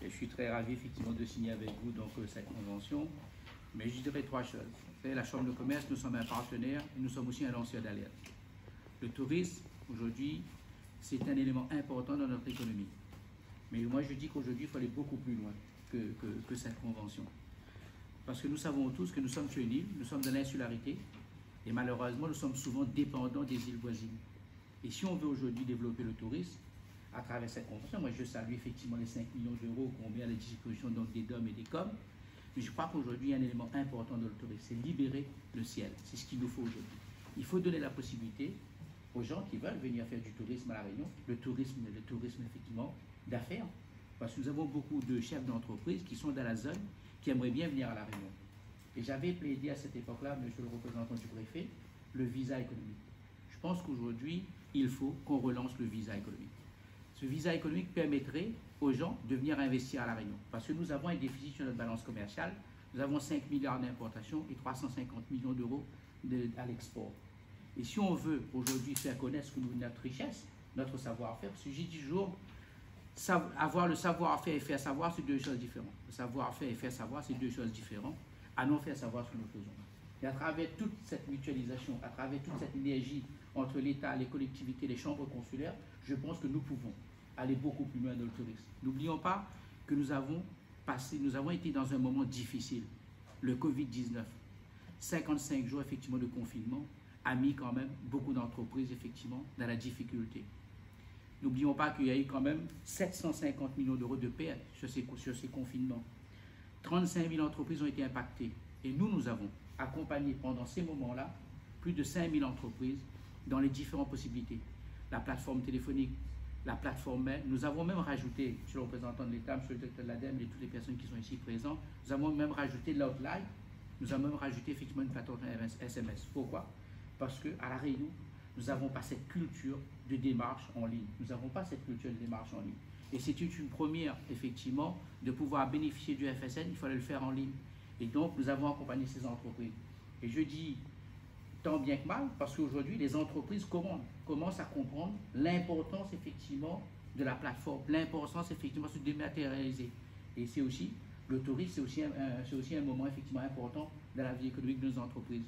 Et je suis très ravi effectivement de signer avec vous donc, cette convention. Mais je dirais trois choses. La Chambre de commerce, nous sommes un partenaire et nous sommes aussi un lanceur d'alerte. Le tourisme, aujourd'hui, c'est un élément important dans notre économie. Mais moi, je dis qu'aujourd'hui, il faut aller beaucoup plus loin que cette convention. Parce que nous savons tous que nous sommes sur une île, nous sommes dans l'insularité, et malheureusement, nous sommes souvent dépendants des îles voisines. Et si on veut aujourd'hui développer le tourisme, à travers cette convention, moi je salue effectivement les 5 millions d'euros qu'on met à la disposition donc, des DOM et des COM, mais je crois qu'aujourd'hui, il y a un élément important dans le tourisme, c'est libérer le ciel. C'est ce qu'il nous faut aujourd'hui. Il faut donner la possibilité aux gens qui veulent venir faire du tourisme à La Réunion, le tourisme effectivement d'affaires, parce que nous avons beaucoup de chefs d'entreprise qui sont dans la zone, qui aimeraient bien venir à La Réunion. Et j'avais plaidé à cette époque-là, monsieur le représentant du préfet, le visa économique. Je pense qu'aujourd'hui, il faut qu'on relance le visa économique. Ce visa économique permettrait aux gens de venir investir à La Réunion. Parce que nous avons un déficit sur notre balance commerciale. Nous avons 5 milliards d'importations et 350 millions d'euros à l'export. Et si on veut aujourd'hui faire connaître notre richesse, notre savoir-faire, parce que j'ai dit toujours, avoir le savoir-faire et faire savoir, c'est deux choses différentes. Le savoir-faire et faire savoir, c'est deux choses différentes. À non faire savoir ce que nous faisons. Et à travers toute cette mutualisation, à travers toute cette énergie entre l'État, les collectivités, les chambres consulaires, je pense que nous pouvons aller beaucoup plus loin dans le tourisme. N'oublions pas que nous avons été dans un moment difficile. Le Covid-19, 55 jours effectivement de confinement, a mis quand même beaucoup d'entreprises effectivement dans la difficulté. N'oublions pas qu'il y a eu quand même 750 millions d'euros de pertes sur ces confinements. 35 000 entreprises ont été impactées. Et nous avons accompagné pendant ces moments-là plus de 5 000 entreprises dans les différentes possibilités. La plateforme téléphonique, la plateforme mail. Nous avons même rajouté, sur le représentant de l'État, M. le directeur de l'ADEME et toutes les personnes qui sont ici présentes, nous avons même rajouté l'outline, nous avons même rajouté effectivement une plateforme SMS. Pourquoi? Parce qu'à La Réunion, nous n'avons pas cette culture de démarche en ligne. Nous n'avons pas cette culture de démarche en ligne. Et c'était une première, effectivement, de pouvoir bénéficier du FSN, il fallait le faire en ligne. Et donc, nous avons accompagné ces entreprises. Et je dis tant bien que mal, parce qu'aujourd'hui, les entreprises commencent à comprendre l'importance, effectivement, de la plateforme, l'importance, effectivement, de se dématérialiser. Et c'est aussi, le tourisme, c'est aussi un moment, effectivement, important dans la vie économique de nos entreprises.